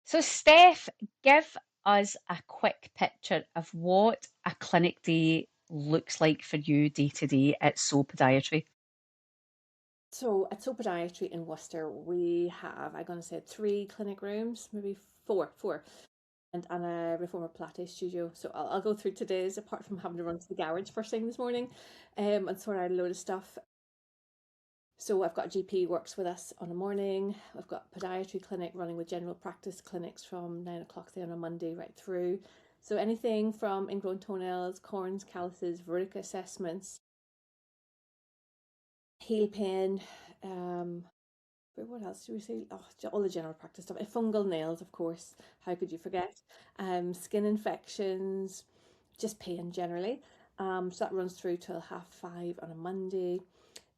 So, Steph, give us a quick picture of what a clinic day looks like for you day to day at Soul Podiatry. So at Soul Podiatry in Worcester, we have, I'm going to say, three clinic rooms, maybe four, and a reformer Pilates studio. So I'll go through today's, apart from having to run to the garage first thing this morning, and sort out a load of stuff. So I've got a GP works with us on a morning. I've got a podiatry clinic running with general practice clinics from 9 o'clock say on a Monday right through. So anything from ingrown toenails, corns, calluses, verruca assessments, heel pain, but what else do we say? Oh, all the general practice stuff. Fungal nails, of course. How could you forget? Skin infections, just pain generally. So that runs through till 5:30 on a Monday.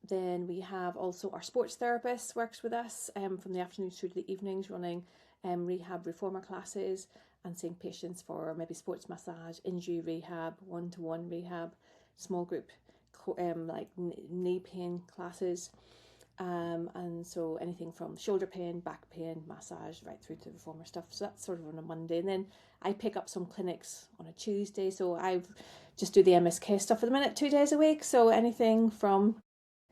Then we have also our sports therapist works with us from the afternoons through to the evenings, running rehab reformer classes and seeing patients for maybe sports massage, injury rehab, one-to-one rehab, small group like knee pain classes. And so anything from shoulder pain, back pain, massage, right through to reformer stuff. So that's sort of on a Monday. And then I pick up some clinics on a Tuesday. So I just do the MSK stuff at the minute, 2 days a week. So anything from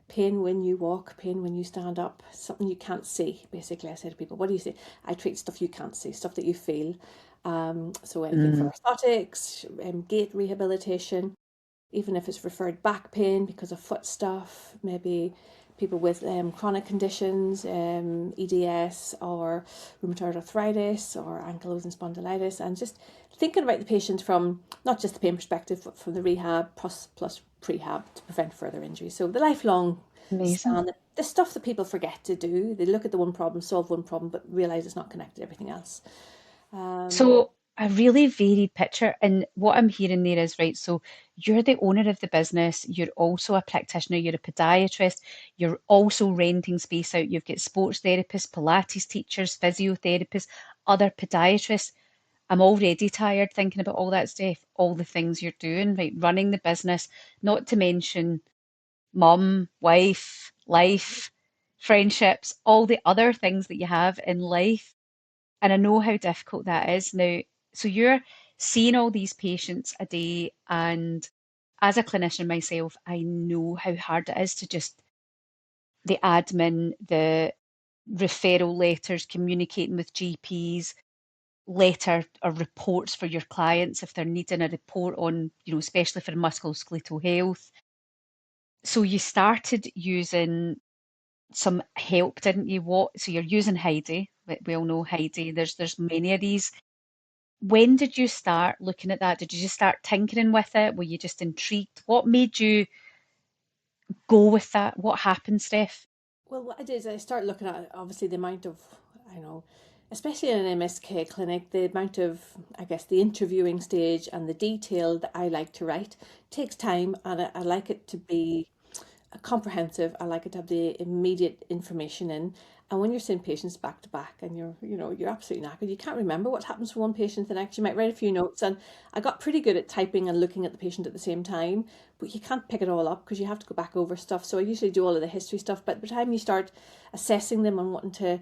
pain when you walk, pain when you stand up, something you can't see. Basically, I say to people, what do you see? I treat stuff you can't see, stuff that you feel. So anything from Mm. orthotics, gait rehabilitation, even if it's referred back pain because of foot stuff, maybe people with chronic conditions, EDS or rheumatoid arthritis or ankylosing spondylitis, and just thinking about the patient from not just the pain perspective, but from the rehab plus prehab to prevent further injury. So the lifelong Amazing. span, the stuff that people forget to do. They look at the one problem, solve one problem, but realize it's not connected to everything else. Um, So, a really varied picture. And what I'm hearing there is, right, so you're the owner of the business, you're also a practitioner, you're a podiatrist, you're also renting space out. You've got sports therapists, Pilates teachers, physiotherapists, other podiatrists. I'm already tired thinking about all that stuff, all the things you're doing, right? Running the business, not to mention mum, wife, life, friendships, all the other things that you have in life. And I know how difficult that is now. So you're seeing all these patients a day, and as a clinician myself, I know how hard it is to just the admin, the referral letters, communicating with GPs, letter or reports for your clients if they're needing a report on, especially for musculoskeletal health. So you started using some help, didn't you? So you're using Heidi. We all know Heidi. There's many of these. When did you start looking at that? Did you just start tinkering with it? Were you just intrigued? What made you go with that? What happened, Steph? Well, what I did is I started looking at obviously the amount of, I know, especially in an MSK clinic, the amount of, I guess, the interviewing stage and the detail that I like to write takes time, and I like it to be comprehensive. I like it to have the immediate information in. And when you're seeing patients back to back and you're absolutely knackered, you can't remember what happens from one patient to the next. You might write a few notes, and I got pretty good at typing and looking at the patient at the same time, but you can't pick it all up because you have to go back over stuff. So I usually do all of the history stuff, but by the time you start assessing them and wanting to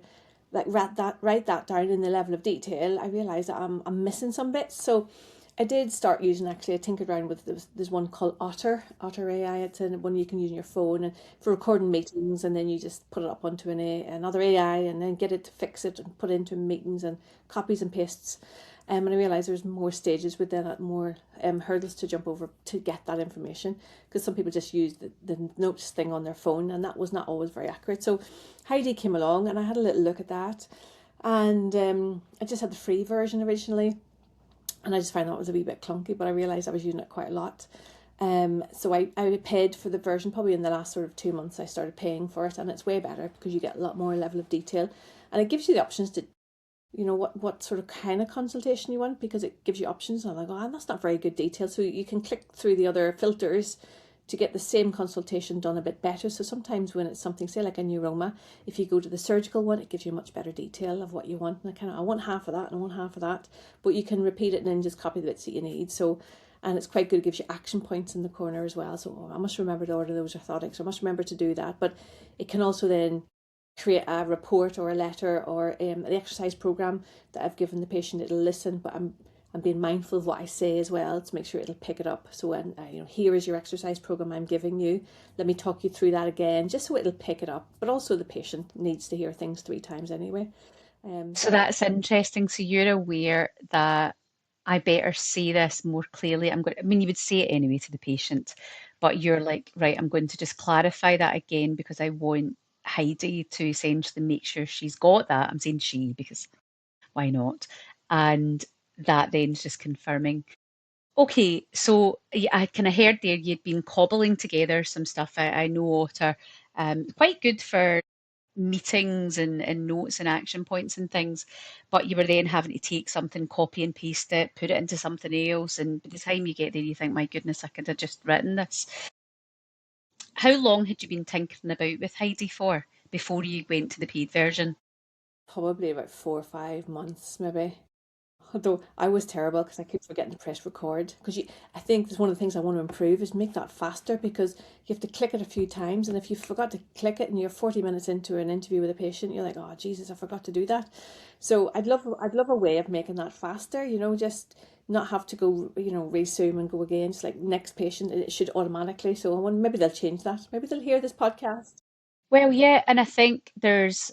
like write that down in the level of detail, I realize that I'm missing some bits. So I did start using, actually, I tinkered around with, there's one called Otter AI. It's one you can use on your phone and for recording meetings, and then you just put it up onto another AI and then get it to fix it and put it into meetings and copies and pastes. And I realised there's more stages within it, more hurdles to jump over to get that information, because some people just use the notes thing on their phone, and that was not always very accurate. So Heidi came along and I had a little look at that, and I just had the free version originally, and I just found that was a wee bit clunky, but I realised I was using it quite a lot. So I paid for the version probably in the last sort of 2 months. I started paying for it, and it's way better because you get a lot more level of detail, and it gives you the options to, what sort of kind of consultation you want, because it gives you options. And I'm like, oh, that's not very good detail. So you can click through the other filters to get the same consultation done a bit better. So sometimes when it's something, say like a neuroma, if you go to the surgical one, it gives you much better detail of what you want. And I want half of that and I want half of that, but you can repeat it and then just copy the bits that you need. So, and it's quite good. It gives you action points in the corner as well. So I must remember to order those orthotics. I must remember to do that. But it can also then create a report or a letter or the exercise program that I've given the patient. It'll listen, but I'm being mindful of what I say as well to make sure it'll pick it up. So when here is your exercise program I'm giving you. Let me talk you through that again, just so it'll pick it up. But also the patient needs to hear things 3 times anyway. So that's interesting. So you're aware that I better say this more clearly. I mean, you would say it anyway to the patient, but you're like, right, I'm going to just clarify that again because I want Heidi to essentially make sure she's got that. I'm saying she because why not? And that then is just confirming. Okay, so yeah, I kind of heard there you'd been cobbling together some stuff. I know Otter, quite good for meetings and notes and action points and things, but you were then having to take something, copy and paste it, put it into something else, and by the time you get there, you think, my goodness, I could have just written this. How long had you been tinkering about with Heidi for before you went to the paid version? Probably about 4 or 5 months, maybe. Although I was terrible because I keep forgetting to press record. Because I think that's one of the things I want to improve is make that faster because you have to click it a few times, and if you forgot to click it and you're 40 minutes into an interview with a patient, you're like, oh Jesus, I forgot to do that. So I'd love a way of making that faster. Just not have to go, resume and go again. Just like next patient, it should automatically. So I want maybe they'll change that. Maybe they'll hear this podcast. Well, yeah, and I think there's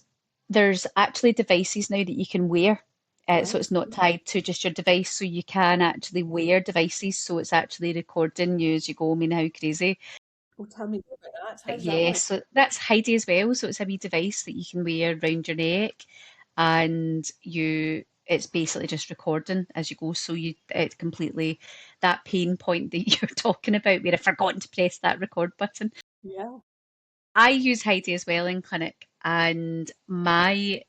actually devices now that you can wear. So Right. it's not tied to just your device, so you can actually wear devices, so it's actually recording you as you go. I mean, how crazy. Oh, tell me more about that. How But does that yes, work? so that's Heidi as well. So it's a wee device that you can wear around your neck, and it's basically just recording as you go. So it completely that pain point that you're talking about, where I've forgotten to press that record button. Yeah. I use Heidi as well in clinic, and my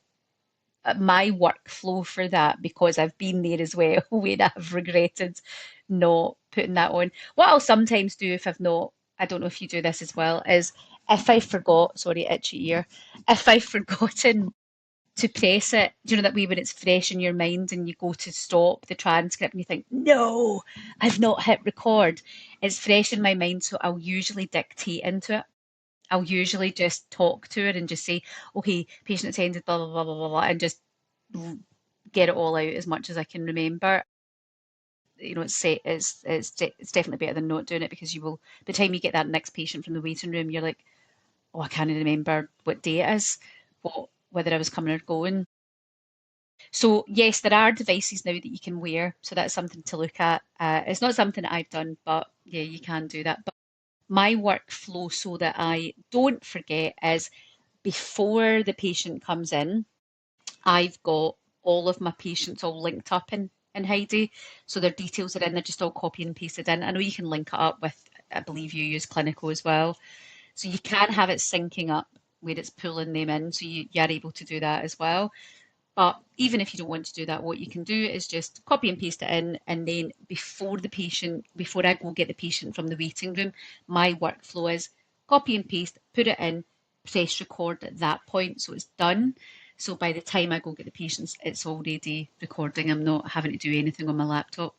workflow for that, because I've been there as well, where I've regretted not putting that on. What I'll sometimes do if I've not, I don't know if you do this as well, is if I forgot, sorry, itchy ear, if I've forgotten to press it, do you know that way when it's fresh in your mind and you go to stop the transcript and you think, no, I've not hit record. It's fresh in my mind, so I'll usually dictate into it. I'll usually just talk to her and just say, okay, patient attended, blah, blah, blah, blah, blah, blah, and just get it all out as much as I can remember. It's definitely better than not doing it because you will, by the time you get that next patient from the waiting room, you're like, oh, I can't remember what day it is, whether I was coming or going. So yes, there are devices now that you can wear, so that's something to look at. It's not something that I've done, but yeah, you can do that. But my workflow so that I don't forget is before the patient comes in, I've got all of my patients all linked up in Heidi. So their details are in, they're just all copied and pasted in. I know you can link it up with, I believe you use Clinical as well. So you can have it syncing up where it's pulling them in. So you're able to do that as well. But even if you don't want to do that, what you can do is just copy and paste it in. And then before I go get the patient from the waiting room, my workflow is copy and paste, put it in, press record at that point. So it's done. So by the time I go get the patients, it's already recording. I'm not having to do anything on my laptop.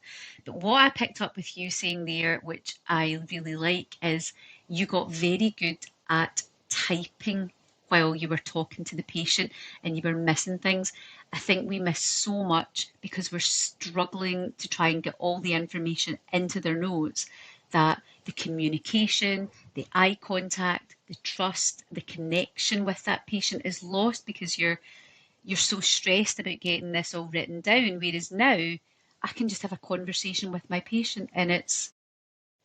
But what I picked up with you saying there, which I really like, is you got very good at typing while you were talking to the patient and you were missing things. I think we miss so much because we're struggling to try and get all the information into their notes that the communication, the eye contact, the trust, the connection with that patient is lost because you're so stressed about getting this all written down. Whereas now I can just have a conversation with my patient and it's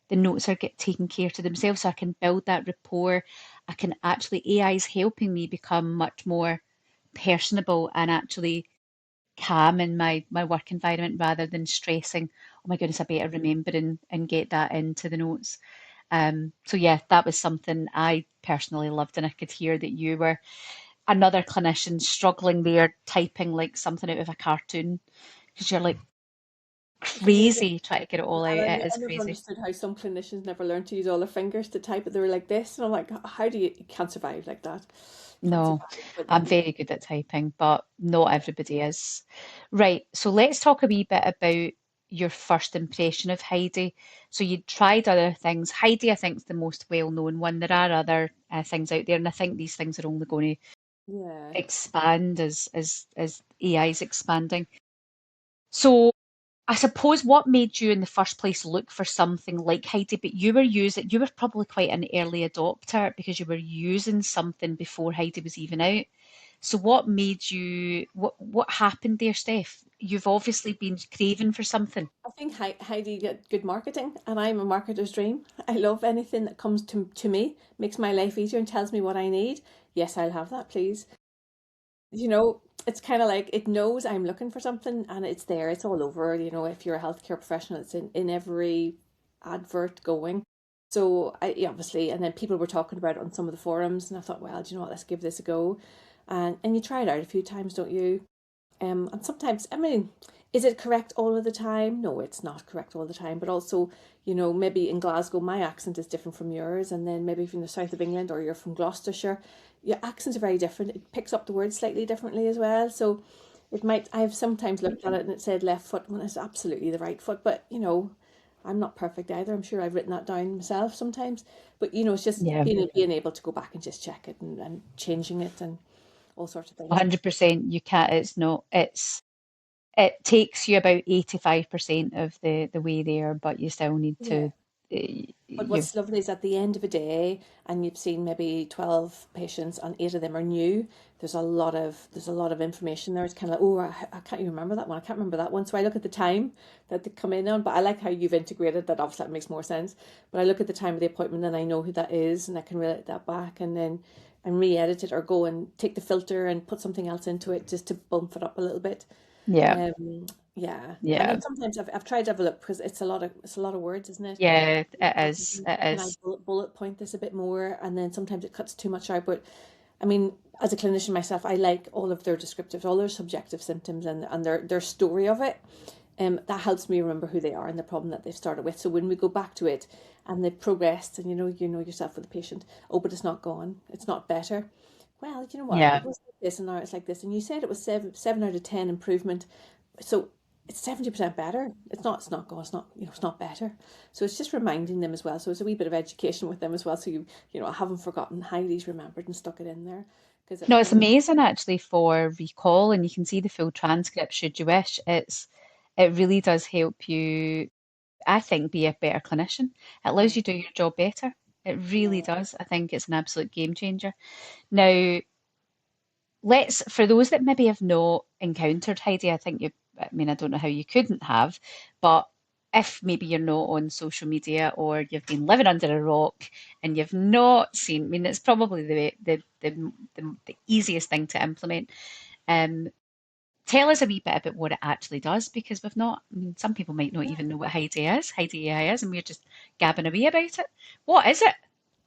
the notes are get taken care to themselves, so I can build that rapport. I can actually AI is helping me become much more personable and actually calm in my work environment rather than stressing. Oh my goodness, I better remember and get that into the notes. So yeah, that was something I personally loved, and I could hear that you were another clinician struggling there, typing like something out of a cartoon because you're like I did. crazy trying to get it all out. And It I is never crazy. understood how some clinicians never learned to use all their fingers to type it. They were like this, and I'm like, how do you can't survive like that? Can't No, survive. But I'm very good at typing, but not everybody is. Right, so let's talk a wee bit about your first impression of Heidi. So you tried other things. Heidi, I think, is the most well-known one. There are other things out there, and I think these things are only going to Yeah. expand as AI is expanding. So I suppose what made you in the first place look for something like Heidi, but you were probably quite an early adopter because you were using something before Heidi was even out. So what happened there, Steph? You've obviously been craving for something. I think Heidi got good marketing, and I'm a marketer's dream. I love anything that comes to me, makes my life easier and tells me what I need. Yes, I'll have that, please. It's kind of like it knows I'm looking for something and it's there, it's all over. If you're a healthcare professional, it's in every advert going. So yeah, obviously, and then people were talking about it on some of the forums, and I thought, well, do you know what, let's give this a go. And you try it out a few times, don't you? And sometimes, I mean, is it correct all of the time? No, it's not correct all the time. But also, maybe in Glasgow, my accent is different from yours. And then maybe from the south of England or you're from Gloucestershire, your accents are very different. It picks up the words slightly differently as well. So I've sometimes looked at it and it said left foot when it's absolutely the right foot. But, I'm not perfect either. I'm sure I've written that down myself sometimes. But, it's just Yeah, being able to go back and just check it and changing it and all sorts of things. 100%. You can't. It takes you about 85% of the way there, but you still need Yeah. to. But You've what's lovely is at the end of a day, and you've seen maybe 12 patients, and 8 of them are new. There's a lot of information there. It's kind of like, oh, I can't even remember that one. I can't remember that one. So I look at the time that they come in on. But I like how you've integrated that. Obviously, that makes more sense. But I look at the time of the appointment, and I know who that is, and I can relate that back, and then and re-edit it or go and take the filter and put something else into it just to bump it up a little bit. yeah, Yeah, and yeah, then sometimes I've tried to have a look because it's a lot of words, isn't it? yeah. It I'm is. thinking, It can I is. bullet point this a bit more? And then sometimes it cuts too much out. But I mean, as a clinician myself, I like all of their descriptives, all their subjective symptoms, and their story of it. That helps me remember who they are and the problem that they've started with. So when we go back to it and they've progressed, and you know yourself with the patient, oh, but it's not gone, it's not better. Well, you know what? Yeah. It was like this, and now it's like this. And you said it was seven out of 10 improvement, so it's 70% better. It's not gone. It's not better. So it's just reminding them as well. So it's a wee bit of education with them as well. So I haven't forgotten. Heidi's remembered and stuck it in there because No, it's amazing actually for recall, and you can see the full transcript should you wish. It really does help you, I think, be a better clinician. It allows yeah, you to do your job better. It really yeah. does. I think it's an absolute game changer. Now, for those that maybe have not encountered Heidi, I mean, I don't know how you couldn't have, but if maybe you're not on social media or you've been living under a rock and you've not seen, I mean, it's probably the easiest thing to implement. Um, Tell us a wee bit about what it actually does because we've not, I mean, some people might not Yeah. even know what Heidi AI is, and we're just gabbing away about it. What is it?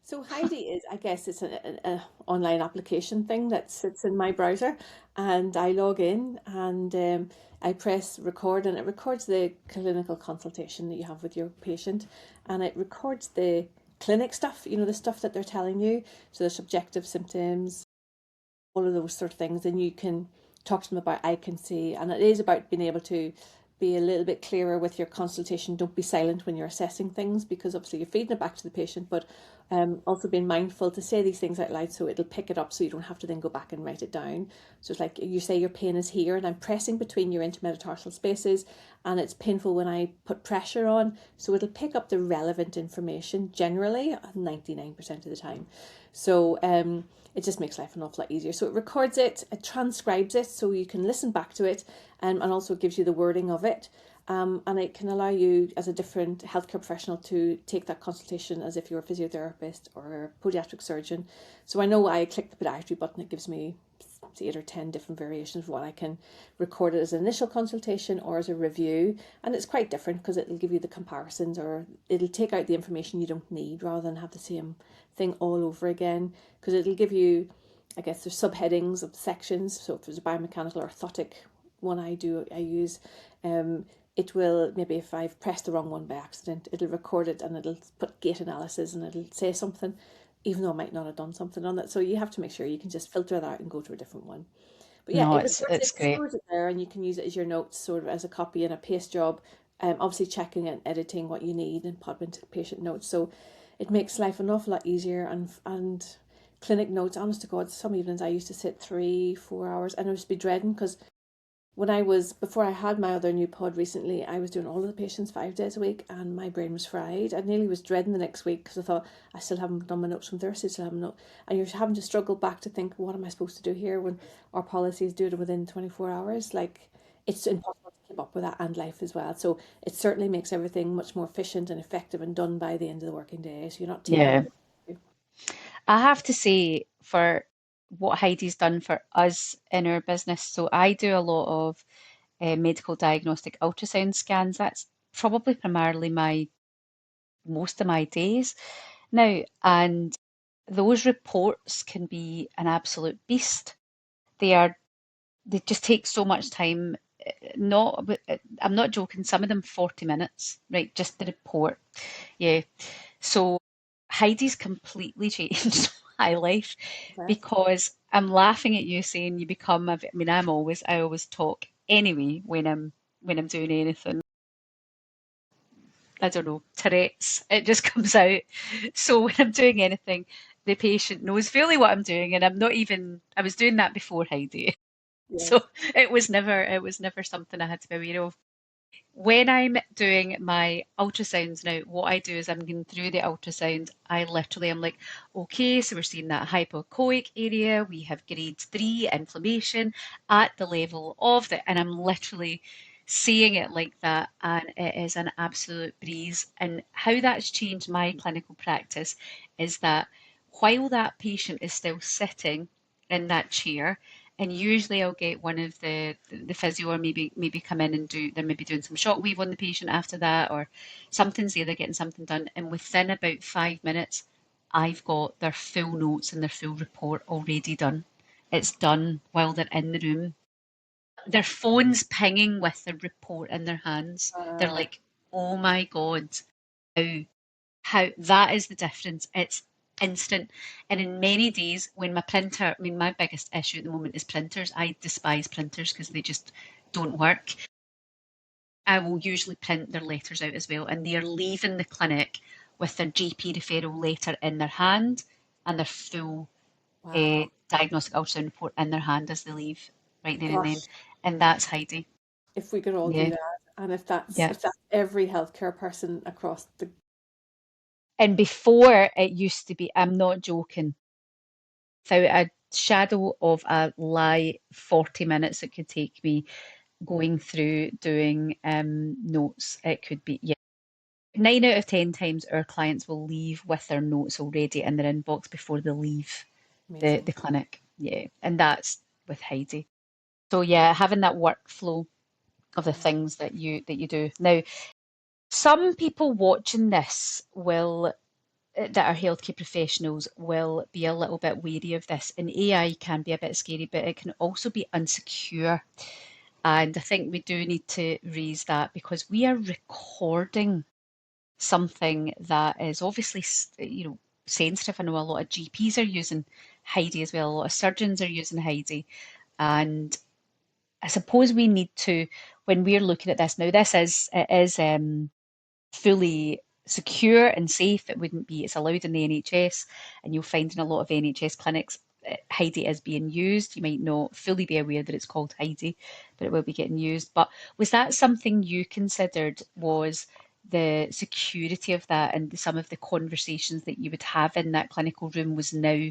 So Heidi is, I guess, it's a online application thing that sits in my browser, and I log in and I press record, and it records the clinical consultation that you have with your patient, and it records the clinic stuff, the stuff that they're telling you, so the subjective symptoms, all of those sort of things, and you can talk to them about I can see, and it is about being able to be a little bit clearer with your consultation. Don't be silent when you're assessing things because obviously you're feeding it back to the patient, but also being mindful to say these things out loud so it'll pick it up so you don't have to then go back and write it down. So it's like you say your pain is here and I'm pressing between your intermetatarsal spaces and it's painful when I put pressure on. So it'll pick up the relevant information generally 99% of the time. So it just makes life an awful lot easier. So it records it, it transcribes it so you can listen back to it, and also gives you the wording of it. And it can allow you, as a different healthcare professional, to take that consultation as if you're a physiotherapist or a podiatric surgeon. So I know I click the podiatry button, it gives me 8 or 10 different variations of what I can record it as an initial consultation or as a review. And it's quite different because it'll give you the comparisons or it'll take out the information you don't need rather than have the same thing all over again. Because it'll give you, I guess, there's subheadings of sections. So if there's a biomechanical or orthotic one I use, it will, maybe if I've pressed the wrong one by accident, it'll record it and it'll put gait analysis and it'll say something, even though I might not have done something on it. So you have to make sure you can just filter that out and go to a different one. But yeah, No, it it's records it's it, great. stores it there, and you can use it as your notes, sort of as a copy and a paste job. Obviously checking and editing what you need and pop into patient notes. So it makes life an awful lot easier, and clinic notes. Honest to God, some evenings I used to sit 3, 4 hours, and I used to be dreading because before I had my other new pod recently, I was doing all of the patients 5 days a week, and my brain was fried. I nearly was dreading the next week because I thought I still haven't done my notes from Thursday, still haven't note, and you're having to struggle back to think, what am I supposed to do here when our policies do it within 24 hours? Like, it's impossible to keep up with that and life as well. So it certainly makes everything much more efficient and effective and done by the end of the working day. So you're not taking Yeah. it. I have to say, for what Heidi's done for us in our business, so I do a lot of medical diagnostic ultrasound scans. That's probably primarily my most of my days now, and those reports can be an absolute beast. They are they just take so much time. Not, I'm not joking. Some of them 40 minutes, right? Just the report. Yeah. So Heidi's completely changed my life because I'm laughing at you saying you become I mean, I always talk anyway when I'm doing anything. I don't know, Tourette's. It just comes out. So when I'm doing anything, the patient knows fully what I'm doing, and I was doing that before Heidi. Yeah. So it was never something I had to be aware of. When I'm doing my ultrasounds now, what I do is I'm going through the ultrasound. I'm like, okay, so we're seeing that hypoechoic area. We have grade 3 inflammation at the level of the, and I'm literally seeing it like that, and it is an absolute breeze. And how that's changed my clinical practice is that while that patient is still sitting in that chair, and usually I'll get one of the physio, or maybe come in and they're maybe doing some shockwave on the patient after that, or something's there, they're getting something done, and within about 5 minutes I've got their full notes and their full report already done. It's done while they're in the room. Their phone's pinging with the report in their hands. They're Uh, like, oh my God, how that is the difference. It's instant. And in many days, when I mean, my biggest issue at the moment is printers. I despise printers because they just don't work. I will usually print their letters out as well, and they are leaving the clinic with their GP referral letter in their hand and their full wow. diagnostic ultrasound report in their hand as they leave right there and then. Gosh. And that's Heidi. If we could all do Yeah, that, and yeah. if that's every healthcare person across the And before it used to be, I'm not joking, without a shadow of a lie, 40 minutes it could take me going through doing notes. It could be, yeah. 9 out of 10 times our clients will leave with their notes already in their inbox before they leave amazing. the clinic. Yeah. And that's with Heidi. So yeah, having that workflow of the Yeah. things that you do. Now, some people watching this will that are healthcare professionals will be a little bit wary of this. And AI can be a bit scary, but it can also be unsecure. And I think we do need to raise that because we are recording something that is obviously, sensitive. I know a lot of GPs are using Heidi as well. A lot of surgeons are using Heidi. And I suppose we need to, when we're looking at this now, it is fully secure and safe. It wouldn't be, it's allowed in the NHS, and you'll find in a lot of NHS clinics, Heidi is being used. You might not fully be aware that it's called Heidi, but it will be getting used. But was that something you considered, was the security of that and some of the conversations that you would have in that clinical room was now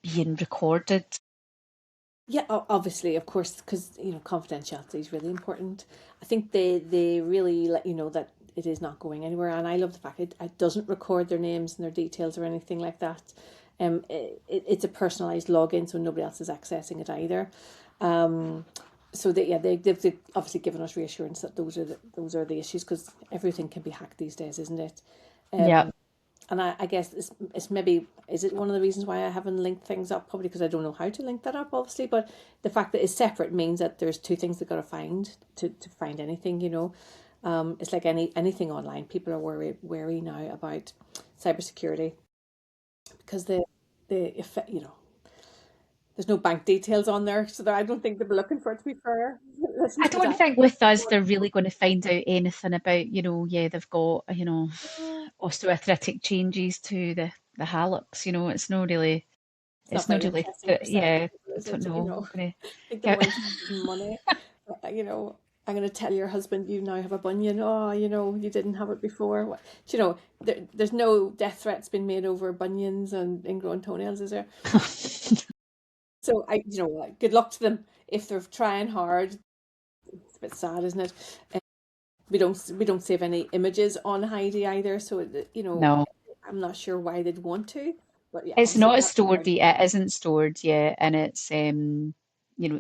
being recorded? Yeah, obviously, of course, because confidentiality is really important. I think they really let you know that it is not going anywhere, and I love the fact it doesn't record their names and their details or anything like that. It's a personalized login, so nobody else is accessing it either. Um, so they've obviously given us reassurance that those are the issues because everything can be hacked these days, isn't it? Yeah. And I guess it's maybe, is it one of the reasons why I haven't linked things up? Probably because I don't know how to link that up, obviously. But the fact that it's separate means that there's two things they've got to find to find anything. It's like anything online. People are wary now about cybersecurity because the effect, there's no bank details on there, so that I don't think they'll be looking for it. To be fair, listen I to don't that. think with us they're really going to find out anything about, yeah, they've got, osteoarthritic changes to the hallux, it's not really. not It's not very really, interesting for yeah, salespeople, I is don't it? know. I'm gonna I think they're go. more interested in money. You know, I'm going to tell your husband you now have a bunion. Oh, you didn't have it before. There's no death threats been made over bunions and ingrown toenails, is there? So good luck to them if they're trying hard. It's a bit sad, isn't it? Uh, we don't save any images on Heidi either, so No. I'm not sure why they'd want to, but yeah, It's obviously not that's stored hard. yet. It isn't stored yet, and it's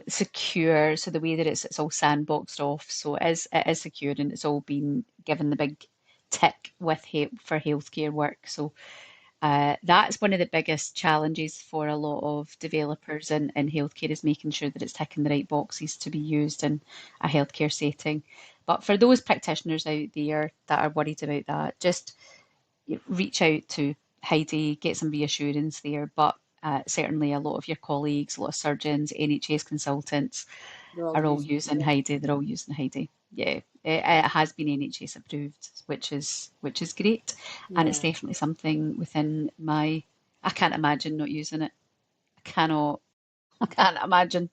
secure. So the way that it's all sandboxed off, so it is secure, and it's all been given the big tick with for healthcare work. So that's one of the biggest challenges for a lot of developers in healthcare is making sure that it's ticking the right boxes to be used in a healthcare setting. But for those practitioners out there that are worried about that, just reach out to Heidi, get some reassurance there. But certainly a lot of your colleagues, a lot of surgeons, NHS consultants They're all are all using using it. Heidi. They're all using Heidi. Yeah, it has been NHS approved, which is great, and it's Yeah, definitely something within my. I can't imagine not using it. I cannot. I can't imagine.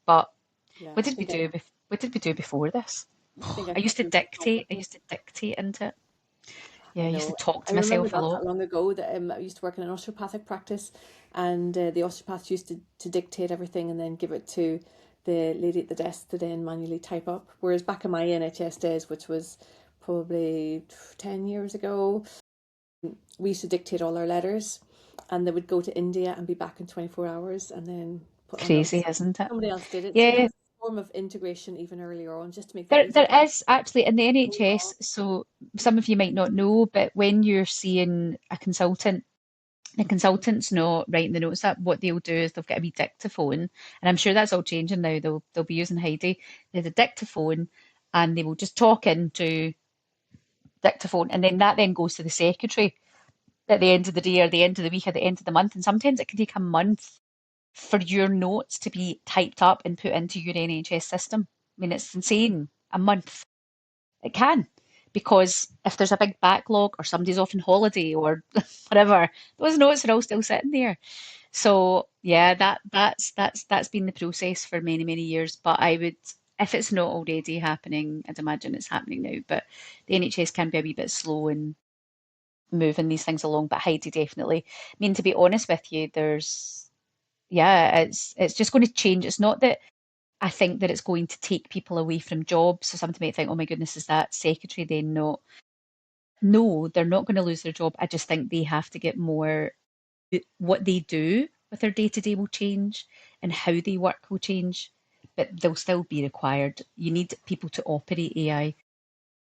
But yeah. what did we do? What did we do before this? I think I I could used to do no dictate. I longer. used to dictate into it. Yeah, I I used to know. talk I to remember myself a not lot. that long ago that I used to work in an osteopathic practice, and the osteopath used to dictate everything and then give it to the lady at the desk to then manually type up. Whereas back in my NHS days, which was probably 10 years ago, we used to dictate all our letters, and they would go to India and be back in 24 hours and then put our Crazy, notes. isn't it? Somebody else did it. So there Yeah, was a form of integration even earlier on just to make that there easier. there is actually in the NHS. So some of you might not know, but when you're seeing a consultant, the consultant's not writing the notes up. What they'll do is they'll get a wee dictaphone, and I'm sure that's all changing now. They'll be using Heidi. They have a dictaphone, and they will just talk into dictaphone, and then that then goes to the secretary at the end of the day or the end of the week or the end of the month. And sometimes it can take a month for your notes to be typed up and put into your NHS system. I mean, it's insane. A month. It can. Because if there's a big backlog or somebody's off on holiday or whatever, those notes are all still sitting there. So yeah, that's been the process for many, many years. But I would, if it's not already happening, I'd imagine it's happening now. But the NHS can be a wee bit slow in moving these things along. But Heidi definitely. I mean, to be honest with you, yeah, it's just going to change. It's not that I think that it's going to take people away from jobs. So somebody might think, oh my goodness, is that secretary then not? No, they're not going to lose their job. I just think they have to get more, what they do with their day to day will change and how they work will change, but they'll still be required. You need people to operate AI.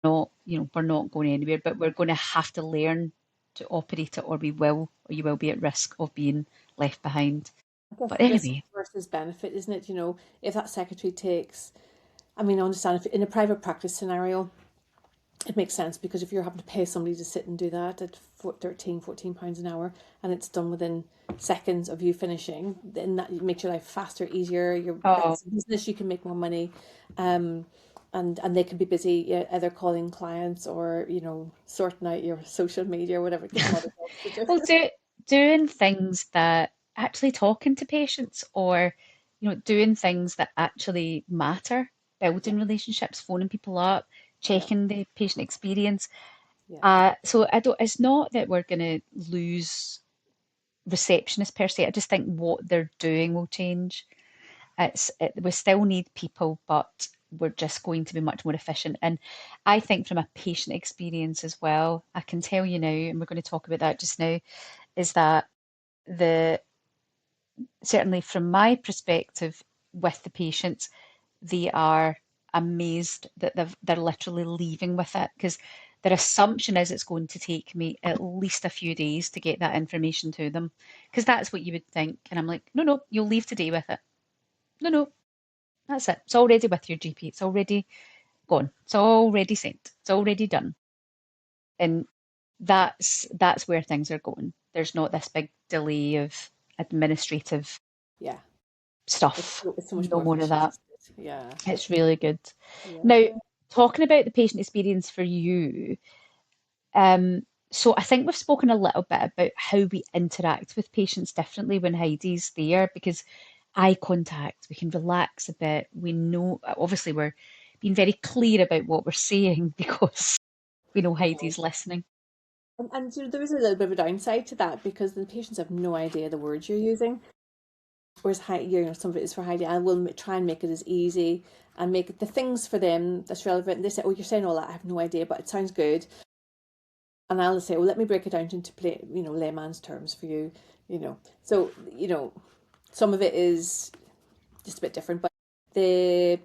Not, we're not going anywhere, but we're going to have to learn to operate it, or or you will be at risk of being left behind. I guess But risk anyway, versus benefit, isn't it? If that secretary takes, I mean, I understand if in a private practice scenario, it makes sense because if you're having to pay somebody to sit and do that at 13, £14 an hour and it's done within seconds of you finishing, then that makes your life faster, easier. oh, That's a business, you can make more money. Um, and they can be busy, yeah, either calling clients or, sorting out your social media or whatever, get some other jobs to do. well, doing things that actually talking to patients, or doing things that actually matter, Yeah, building relationships, phoning people up, yeah, checking the patient experience. yeah. So I don't. It's not that we're going to lose receptionists per se. I just think what they're doing will change. We still need people, but we're just going to be much more efficient. And I think from a patient experience as well, I can tell you now, and we're going to talk about that just now, is that the certainly from my perspective with the patients, they are amazed that they're literally leaving with it, because their assumption is it's going to take me at least a few days to get that information to them, because that's what you would think. And I'm like, no, no, you'll leave today with it. No, no, that's it. It's already with your GP. It's already gone. It's already sent. It's already done. And that's where things are going. There's not this big delay of administrative Yeah. stuff. It's so much No more more of efficient, that. isn't it? Yeah. It's really good. Now, Yeah. talking about the patient experience for you, um, So I think we've spoken a little bit about how we interact with patients differently when Heidi's there, because eye contact, we can relax a bit. We know, obviously, we're being very clear about what we're saying because we know Yeah. Heidi's listening. And so there is a little bit of a downside to that because the patients have no idea the words you're using. Whereas some of it is for Heidi. I will try and make it as easy and make it the things for them that's relevant. And they say, "Oh, you're saying all that. I have no idea, but it sounds good." And I'll say, "Well, let me break it down into layman's terms for you." You know, so some of it is just a bit different, but the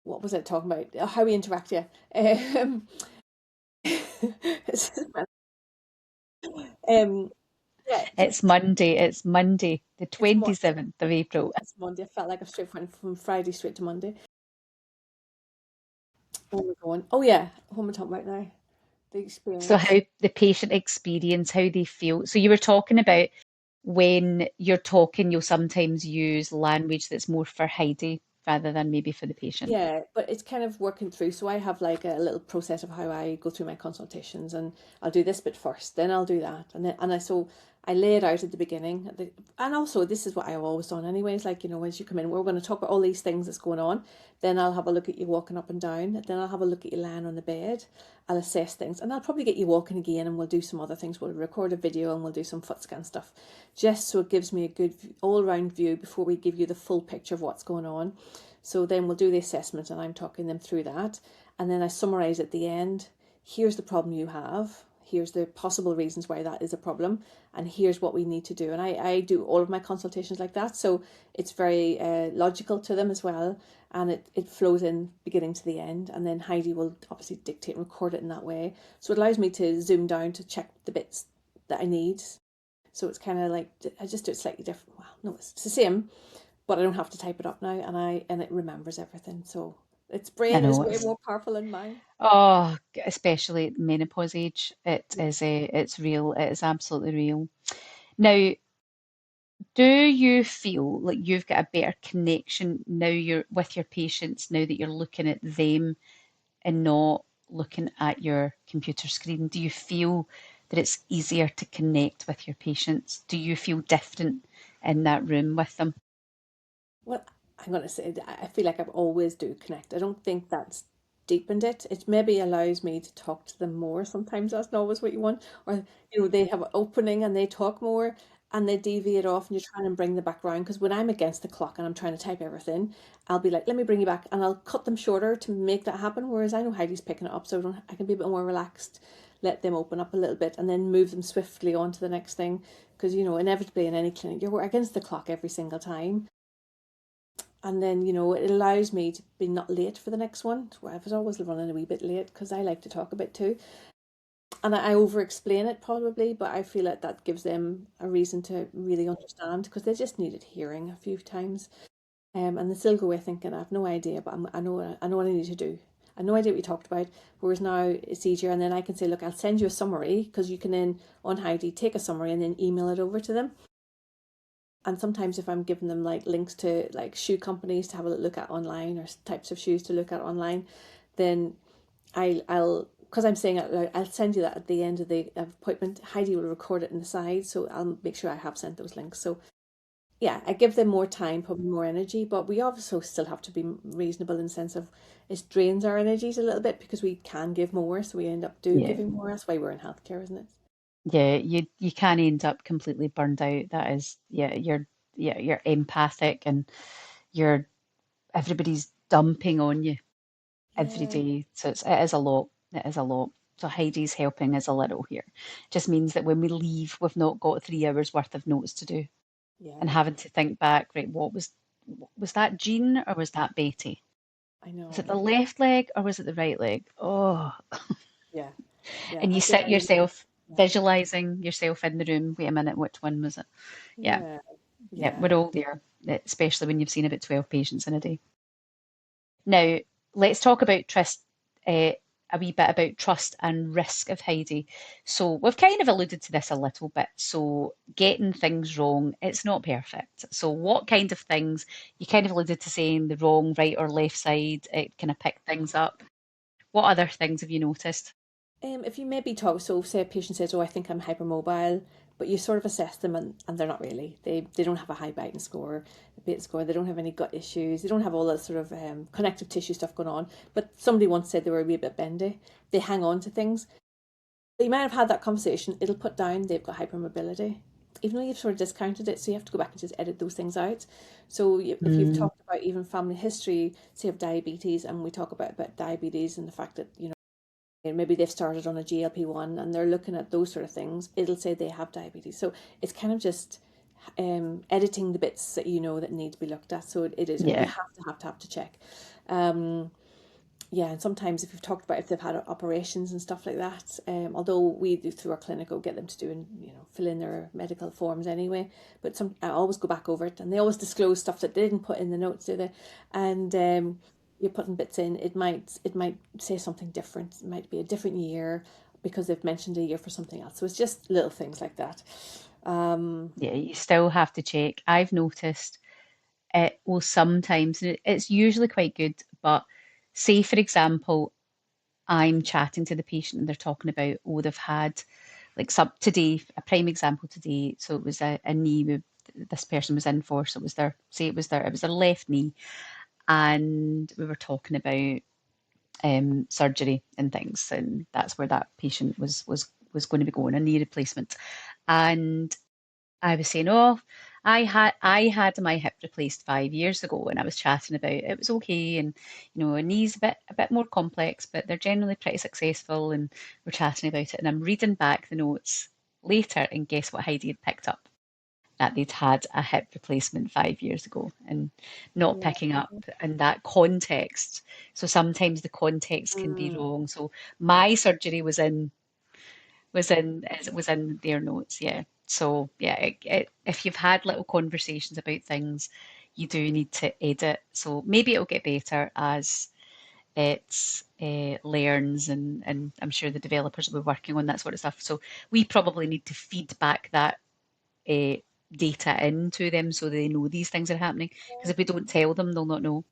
what was I talking about? Oh, how we interact, yeah. um, yeah, It's just Monday. It's Monday, the it's more. 27th of April. It's Monday. I felt like I've straight went from Friday straight to Monday. Where we're going? Oh yeah, what am I talking about now? The So, experience. how the patient experience, how they feel. So, you were talking about when you're talking, you'll sometimes use language that's more for Heidi rather than maybe for the patient. Yeah, but it's kind of working through. So I have like a little process of how I go through my consultations, and I'll do this bit first, then I'll do that, and then I lay it out at the beginning, and also this is what I've always done, anyways. Like as you come in, we're going to talk about all these things that's going on. Then I'll have a look at you walking up and down. Then I'll have a look at you lying on the bed. I'll assess things, and I'll probably get you walking again, and we'll do some other things. We'll record a video, and we'll do some foot scan stuff, just so it gives me a good all round view before we give you the full picture of what's going on. So then we'll do the assessment and I'm talking them through that. And then I summarize at the end, here's the problem you have. Here's the possible reasons why that is a problem. And here's what we need to do. And I do all of my consultations like that. So it's very logical to them as well. And it flows in beginning to the end. And then Heidi will obviously dictate and record it in that way. So it allows me to zoom down to check the bits that I need. So it's kind of like, I just do it slightly different. Well, no, it's the same, but I don't have to type it up now, and it remembers everything. So its I brain is know way it's, more powerful than mine. oh, especially at menopause age, it's real. It is absolutely real. Now, do you feel like you've got a better connection now you're with your patients now that you're looking at them and not looking at your computer screen? Do you feel that it's easier to connect with your patients? Do you feel different in that room with them? Well, I'm gonna say I feel like I've always do connect. I don't think that's deepened it. It maybe allows me to talk to them more. Sometimes that's not always what you want, or they have an opening and they talk more. And they deviate off, and you're trying to bring them back around. Because when I'm against the clock and I'm trying to type everything, I'll be like, "Let me bring you back," and I'll cut them shorter to make that happen. Whereas I know Heidi's picking it up, so I can be a bit more relaxed, let them open up a little bit, and then move them swiftly on to the next thing. Because inevitably in any clinic, you're against the clock every single time. And then it allows me to be not late for the next one. I was always running a wee bit late because I like to talk a bit too, and I over explain it probably, but I feel like that gives them a reason to really understand because they just needed hearing a few times. And they still go away thinking I have no idea, but I know what I need to do. I know idea what we talked about. Whereas now it's easier, and then I can say, look, I'll send you a summary because you can then on Heidi take a summary and then email it over to them. And sometimes if I'm giving them like links to like shoe companies to have a look at online or types of shoes to look at online, then I'll because I'm saying it loud, I'll send you that at the end of the appointment. Heidi will record it in the side, so I'll make sure I have sent those links. So yeah, I give them more time, probably more energy, but we also still have to be reasonable in the sense of it drains our energies a little bit because we can give more, so we end up Yeah. giving more. That's why we're in healthcare, isn't it? Yeah, you can end up completely burned out. That is, you're empathic and you're everybody's dumping on you every Yeah, day. So it is a lot. It is a lot. So Heidi's helping us a little here. Just means that when we leave, we've not got 3 hours worth of notes to do and yeah, having to think back, right, was that Jean or was that Betty? I Was it know. the left leg or was it the right leg? Oh, Yeah, yeah, and you I get sit what you mean. yourself visualizing yourself in the room. Wait a minute, which one was it? Yeah, Yeah, yeah, yeah. we're all there, especially when you've seen about 12 patients in a day. Now, let's talk about trust, a wee bit about trust and risk of Heidi. So, we've kind of alluded to this a little bit. So, getting things wrong, it's not perfect. So, what kind of things you kind of alluded to saying the wrong right or left side, it kind of picked things up. What other things have you noticed? If you maybe talk, so say a patient says, "Oh, I think I'm hypermobile," but you sort of assess them, and they're not really. They don't have a high Beighton score, a Beighton score. They don't have any gut issues. They don't have all that sort of connective tissue stuff going on. But somebody once said they were a wee bit bendy. They hang on to things. You might have had that conversation. It'll put down they've got hypermobility, even though you've sort of discounted it. So you have to go back and just edit those things out. So if you've Mm, talked about even family history, say of diabetes, and we talk about diabetes and the fact that maybe they've started on a GLP-1 and they're looking at those sort of things, it'll say they have diabetes. So it's kind of just editing the bits that that need to be looked at. So it is, and you yeah, have to check. Um, yeah, and sometimes if you've talked about if they've had operations and stuff like that, although we do through our clinic go get them to do and fill in their medical forms anyway, but I always go back over it and they always disclose stuff that they didn't put in the notes, do they? And you're putting bits in. It might say something different. It might be a different year because they've mentioned a year for something else. So it's just little things like that. Um, yeah, you still have to check. I've noticed it will sometimes, and it's usually quite good, but say, for example, I'm chatting to the patient and they're talking about, oh, they've had like some today, a prime example today. So it was a knee this person was in for. So it was their, say it was their left knee. And we were talking about surgery and things. And that's where that patient was going to be going, a knee replacement. And I was saying, oh, I had my hip replaced 5 years ago, and I was chatting about it was okay, and a knee's a bit more complex, but they're generally pretty successful, and we're chatting about it, and I'm reading back the notes later, and guess what Heidi had picked up? That they'd had a hip replacement 5 years ago, and not yeah. picking up in that context. So sometimes the context can be Mm. wrong. So my surgery was in their notes, yeah. So yeah, if you've had little conversations about things, you do need to edit. So maybe it'll get better as it learns, and I'm sure the developers will be working on that sort of stuff. So we probably need to feed back that uh, data into them so they know these things are happening. Because if we don't tell them, they'll not know.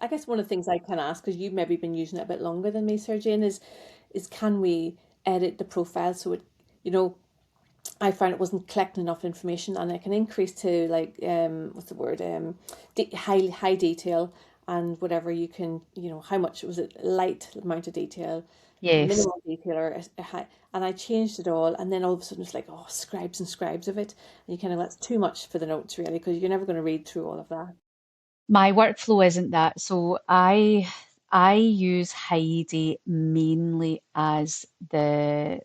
I guess one of the things I can ask, because you've maybe been using it a bit longer than me, Sir Jane, is can we edit the profile so it, you know, I found it wasn't collecting enough information, and it can increase to like what's the word high detail and whatever you can, how much was it, light amount of detail, Yes. minimal detail, or a high, and I changed it all, and then all of a sudden it's like, oh, scribes and scribes of it, and you kind of, that's too much for the notes really, because you're never going to read through all of that. My workflow isn't that. So I use Heidi mainly as the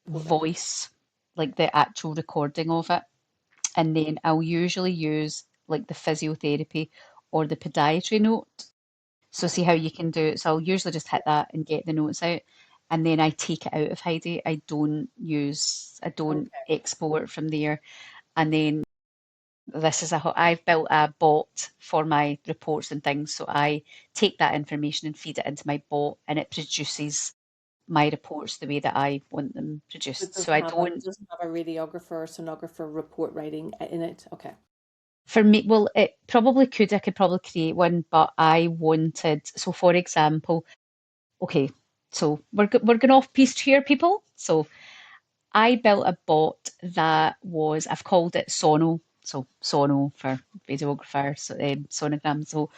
Program. voice, like the actual recording of it. And then I'll usually use like the physiotherapy or the podiatry note. So see how you can do it. So I'll usually just hit that and get the notes out. And then I take it out of Heidi. I don't Okay. export from there. And then I've built a bot for my reports and things. So I take that information and feed it into my bot, and it produces my reports the way that I want them So it produced. So doesn't I have a don't, doesn't have a radiographer or sonographer report writing in it. Okay. for me, well, it probably could, I could probably create one, but I wanted, so for example, okay, so we're going off piste here, people. So I built a bot that was, I've called it Sono. So Sono for radiographer, so, sonogram. So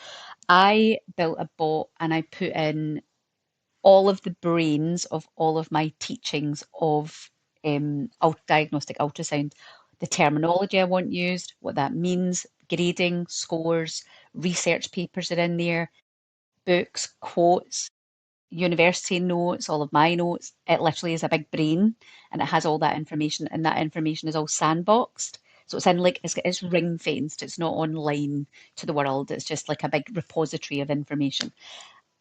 I built a bot and I put in all of the brains of all of my teachings of diagnostic ultrasound, the terminology I want used, what that means, grading, scores, research papers are in there, books, quotes, university notes, all of my notes. It literally is a big brain and it has all that information, and that information is all sandboxed. So it's in like it's ring fenced. It's not online to the world. It's just like a big repository of information.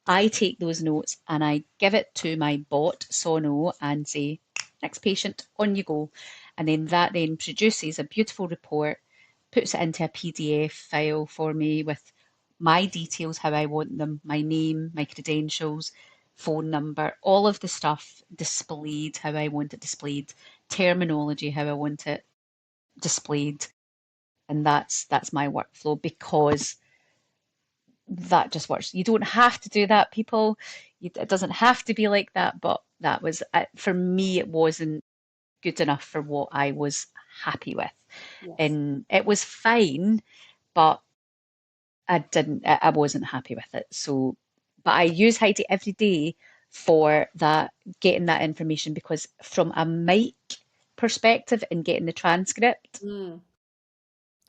I take those notes and I give it to my bot, Sono, and say, next patient, on you go. And then that then produces a beautiful report, puts it into a PDF file for me with my details, how I want them, my name, my credentials, phone number, all of the stuff displayed how I want it displayed, terminology, how I want it displayed. And that's my workflow because that just works. You don't have to do that, people. It doesn't have to be like that, but that was, for me, it wasn't good enough for what I was happy with. Yes. And it was fine, but I wasn't happy with it. So, but I use Heidi every day for that, getting that information, because from a mic perspective and getting the transcript, Mm.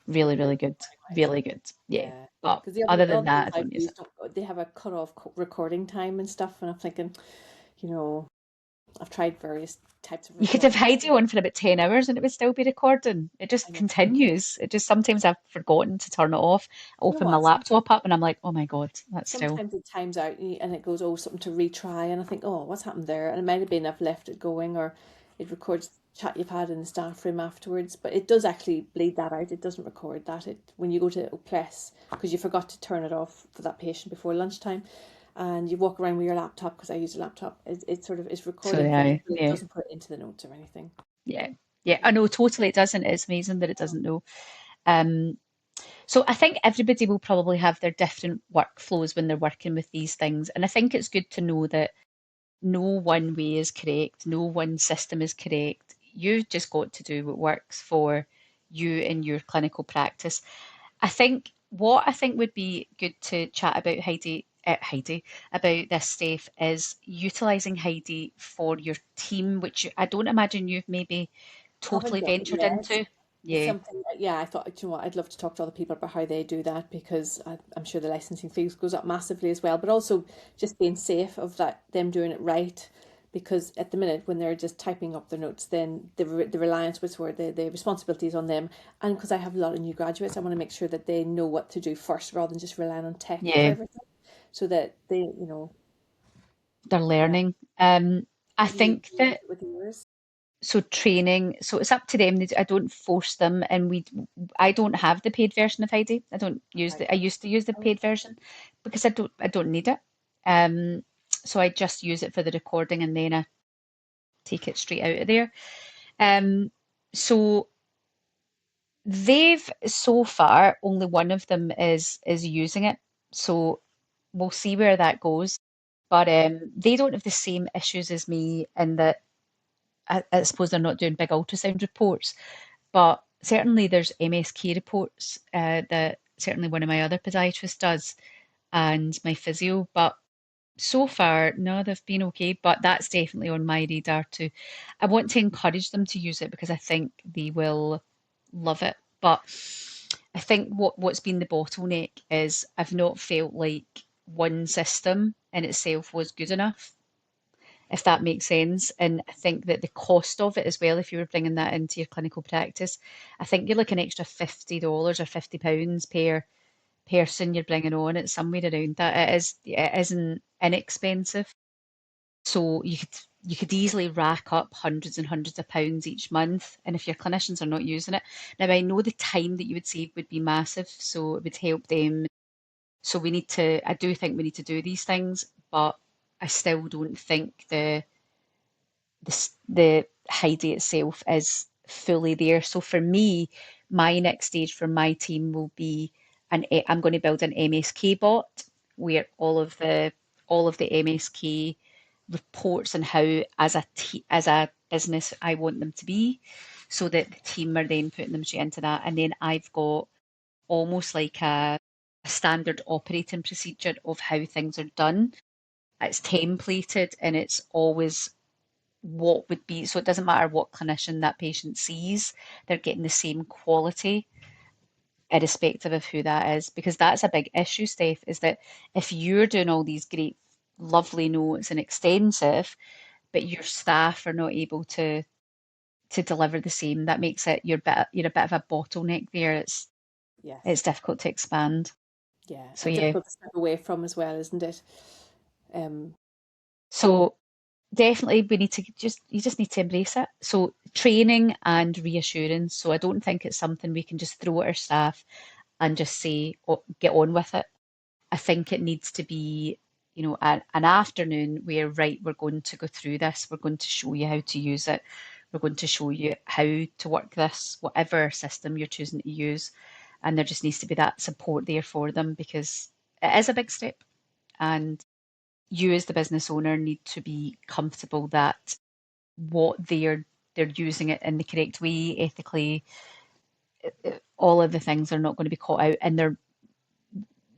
really, Very really good. right. Really good. Yeah. Yeah. But Because the other than other that, ones I I've don't use it. used, they have a cut-off recording time and stuff, and I'm thinking, you know, I've tried various types of You could have recording. Heidi on for about 10 hours and it would still be recording. It I just know. continues. It just sometimes I've forgotten to turn it off. I You know open my what? laptop up and I'm like, oh my God, that's still. Sometimes it times out and it goes, oh, something to retry, and I think, oh, what's happened there? And it might have been I've left it going, or it records the chat you've had in the staff room afterwards, but it does actually bleed that out. It doesn't record that. It when you go to press because you forgot to turn it off for that patient before lunchtime, and you walk around with your laptop because I use a laptop. It sort of is So recording things, yeah, but it yeah, doesn't put it into the notes or anything. yeah, yeah. I know totally it doesn't. It's amazing that it doesn't know. Um, so I think everybody will probably have their different workflows when they're working with these things. And I think it's good to know that no one way is correct, no one system is correct. You've just got to do what works for you in your clinical practice. I think would be good to chat about Heidi, about this, Steph, is utilising Heidi for your team, which I don't imagine you've maybe Haven't totally done it ventured yet. into. It's Yeah, something, yeah, I thought, you know what, I'd love to talk to other people about how they do that because I'm sure the licensing fees goes up massively as well, but also just being safe of that, them doing it right. Because at the minute, when they're just typing up their notes, then the reliance was where the responsibility is on them. And because I have a lot of new graduates, I want to make sure that they know what to do first rather than just relying on tech for yeah, everything. So that they, you know, they're yeah. learning. I How do you think deal with that it with yours? so training, so it's up to them. I don't force them, and I don't have the paid version of Heidi. Right. I used to use the Oh, paid version because I don't need it. Um, so I just use it for the recording and then I take it straight out of there. Um, so they've so far only one of them is using it. So we'll see where that goes. But they don't have the same issues as me in that I suppose they're not doing big ultrasound reports. But certainly there's MSK reports that certainly one of my other podiatrists does and my physio. But so far, no, they've been okay. But that's definitely on my radar too. I want to encourage them to use it because I think they will love it. But I think what's been the bottleneck is I've not felt like one system in itself was good enough, if that makes sense. And I think that the cost of it as well, if you were bringing that into your clinical practice, I think you're like an extra $50 or £50 per person you're bringing on. It's somewhere around that. It isn't inexpensive. So you could easily rack up hundreds and hundreds of pounds each month. And if your clinicians are not using it, now I know the time that you would save would be massive, so it would help them. So I do think we need to do these things, but I still don't think the Heidi itself is fully there. So for me, my next stage for my team will be I'm going to build an MSK bot where all of the MSK reports and how as a business I want them to be, so that the team are then putting them straight into that. And then I've got almost like a standard operating procedure of how things are done. It's templated and it's always what would be, so it doesn't matter what clinician that patient sees, they're getting the same quality irrespective of who that is, because that's a big issue, Steph, is that if you're doing all these great lovely notes and extensive but your staff are not able to deliver the same, that makes it you're a bit of a bottleneck there. It's yes. difficult to expand. Yeah. So And yeah, difficult to step away from as well, isn't it? Um, so definitely we need to you just need to embrace it. So training and reassurance. So I don't think it's something we can just throw at our staff and just say, oh, get on with it. I think it needs to be, an afternoon where, right, we're going to go through this, we're going to show you how to use it, we're going to show you how to work this, whatever system you're choosing to use. And there just needs to be that support there for them because it is a big step, and you as the business owner need to be comfortable that what they're using it in the correct way, ethically, all of the things are not going to be caught out, and they're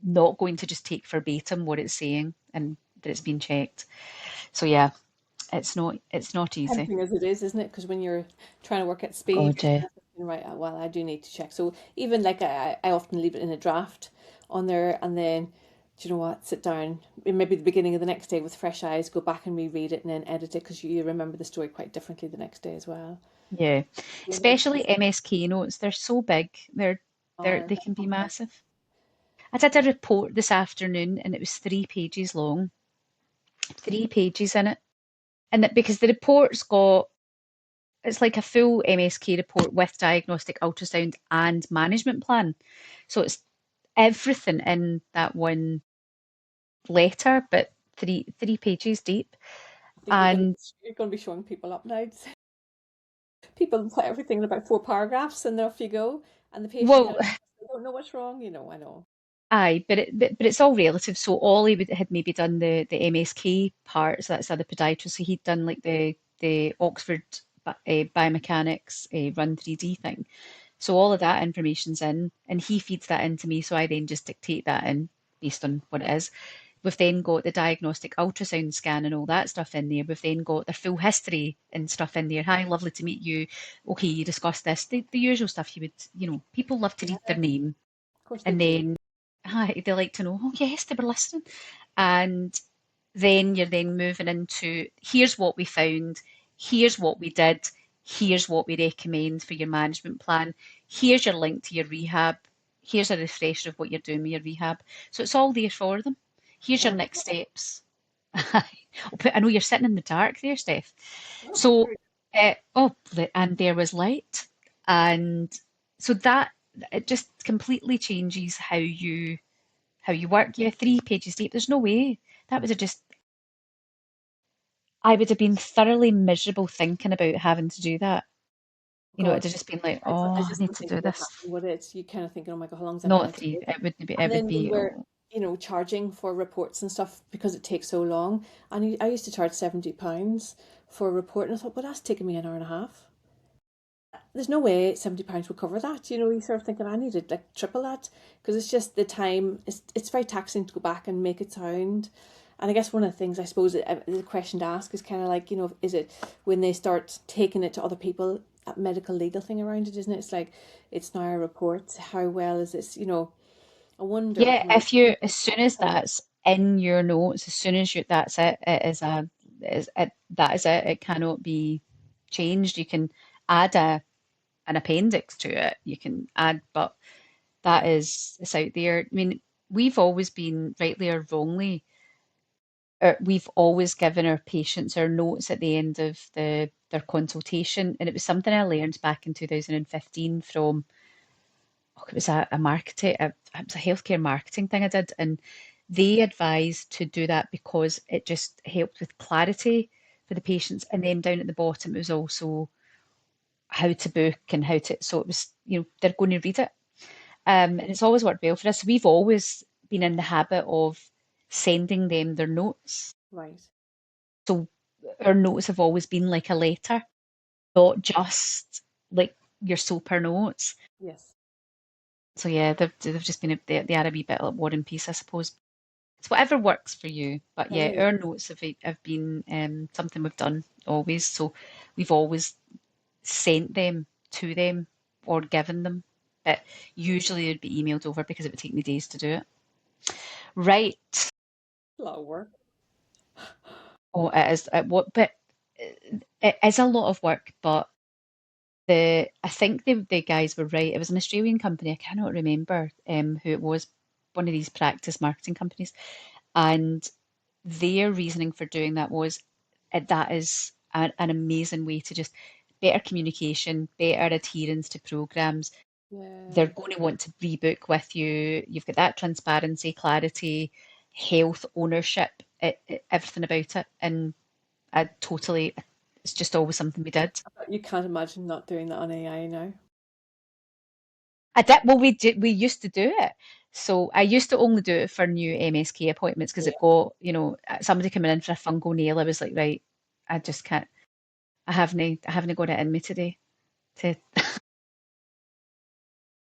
not going to just take verbatim what it's saying and that it's been checked. So yeah, it's not easy. Tempting as it is, isn't it? Because when you're trying to work at speed, God, you're kind of thinking, right, well, I do need to check. So even like I often leave it in a draft on there, and then, do you know what, sit down, maybe the beginning of the next day with fresh eyes, go back and reread it and then edit it because you remember the story quite differently the next day as well. yeah. Especially MSK notes, they're so big. Are They can be massive. I did a report this afternoon and it was 3 pages long, 3 pages in it. And that because the report's got it's like a full MSK report with diagnostic ultrasound and management plan. So it's everything in that one letter, but three pages deep. I think And you're going to be showing people up now. People put everything in about 4 paragraphs and off you go, and the patient well, kind of don't know what's wrong. You know, I know. aye, but it's all relative. So Ollie had maybe done the MSK part, so that's the other podiatrist. So he'd done like the Oxford biomechanics run 3D thing. So all of that information's in, and he feeds that into me. So I then just dictate that in based on what it is. We've then got the diagnostic ultrasound scan and all that stuff in there. We've then got their full history and stuff in there. Hi, lovely to meet you. Okay, you discussed this. The usual stuff you would, people love to Yeah, read their name. of course they And do. then, hi, they like to know, oh, yes, they were listening. And then you're then moving into here's what we found, here's what we did, here's what we recommend for your management plan, here's your link to your rehab, here's a refresher of what you're doing with your rehab. So it's all there for them. Here's your Yeah. next steps. I know you're sitting in the dark there, Steph. Oh, So, very and there was light. And so that it just completely changes how you work. Yeah, 3 pages deep. There's no way. That would have just I would have been thoroughly miserable thinking about having to do that. God. It'd have just been like, I oh, I just need don't to think do it would this. happen with it. You kind of thinking, oh my God, how long is that Not going to three. take? It wouldn't be. It And would then when be. we're, Oh, charging for reports and stuff because it takes so long, and I used to charge £70 for a report, and I thought, well, that's taking me an hour and a half. There's no way £70 will cover that. You sort of thinking I needed like triple that because it's just the time. It's very taxing to go back and make it sound. And I guess one of the things I suppose the question to ask is kind of like is it when they start taking it to other people, that medical legal thing around it, isn't it? It's like it's now a report. How well is this? I wonder yeah. how. If you, as soon as that's in your notes, as soon as that's it. It is a. That is it. It cannot be changed. You can add an appendix to it. You can add, but that Yeah. is it's out there. I mean, we've always been rightly or wrongly we've always given our patients our notes at the end of their consultation, and it was something I learned back in 2015 from it was a marketing it was a healthcare marketing thing I did, and they advised to do that because it just helped with clarity for the patients. And then down at the bottom, it was also how to book and how to. So it was they're going to read it, and it's always worked well for us. We've always been in the habit of sending them their notes. Right. So our notes have always been like a letter, not just like your SOPR notes. Yes. So yeah, they've just been they are a wee bit like War and Peace, I suppose. It's whatever works for you. But Yeah, yeah, there you our go. notes have been something we've done always. So we've always sent them to them or given them. But usually they'd be emailed over because it would take me days to do it. Right. A lot of work. Oh, it is. But it is a lot of work. But I think the guys were right. It was an Australian company. I cannot remember who it was. One of these practice marketing companies, and their reasoning for doing that was that is an amazing way to just better communication, better adherence to programs. They're Yeah. going to want to rebook with you. You've got that transparency, clarity, health, ownership, everything about it, and I totally. It's just always something we did. You can't imagine not doing that on AI now. I did, well, we used to do it. So I used to only do it for new MSK appointments because it Yeah. got, somebody coming in for a fungal nail. I was like, right, I just can't. I haven't got it in me today to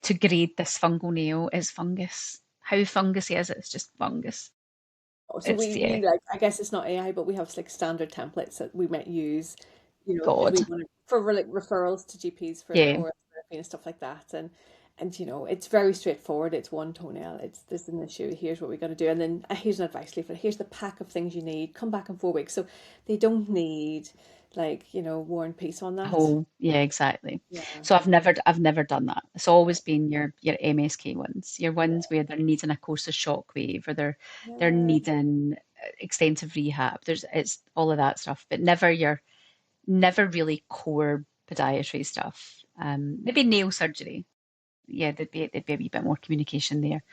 to grade this fungal nail as fungus. How fungusy is it? It's just fungus. So It's we yeah, like, I guess it's not AI, but we have like standard templates that we might use, if we God. want to, for like referrals to GPs for Yeah. oral therapy and stuff like that. And it's very straightforward. It's one toenail. It's There's an issue. Here's what we got to do, and then here's an advice leaflet. Here's the pack of things you need. Come back in 4 weeks. So they don't need like War and Peace on that. Oh, yeah, exactly. Yeah, So I've never done that. It's always been your MSK ones, your yeah, ones where they're needing a course of shockwave or they're yeah. needing extensive rehab. It's all of that stuff, but never really core podiatry stuff. Maybe nail surgery. Yeah, there'd be a wee bit more communication there.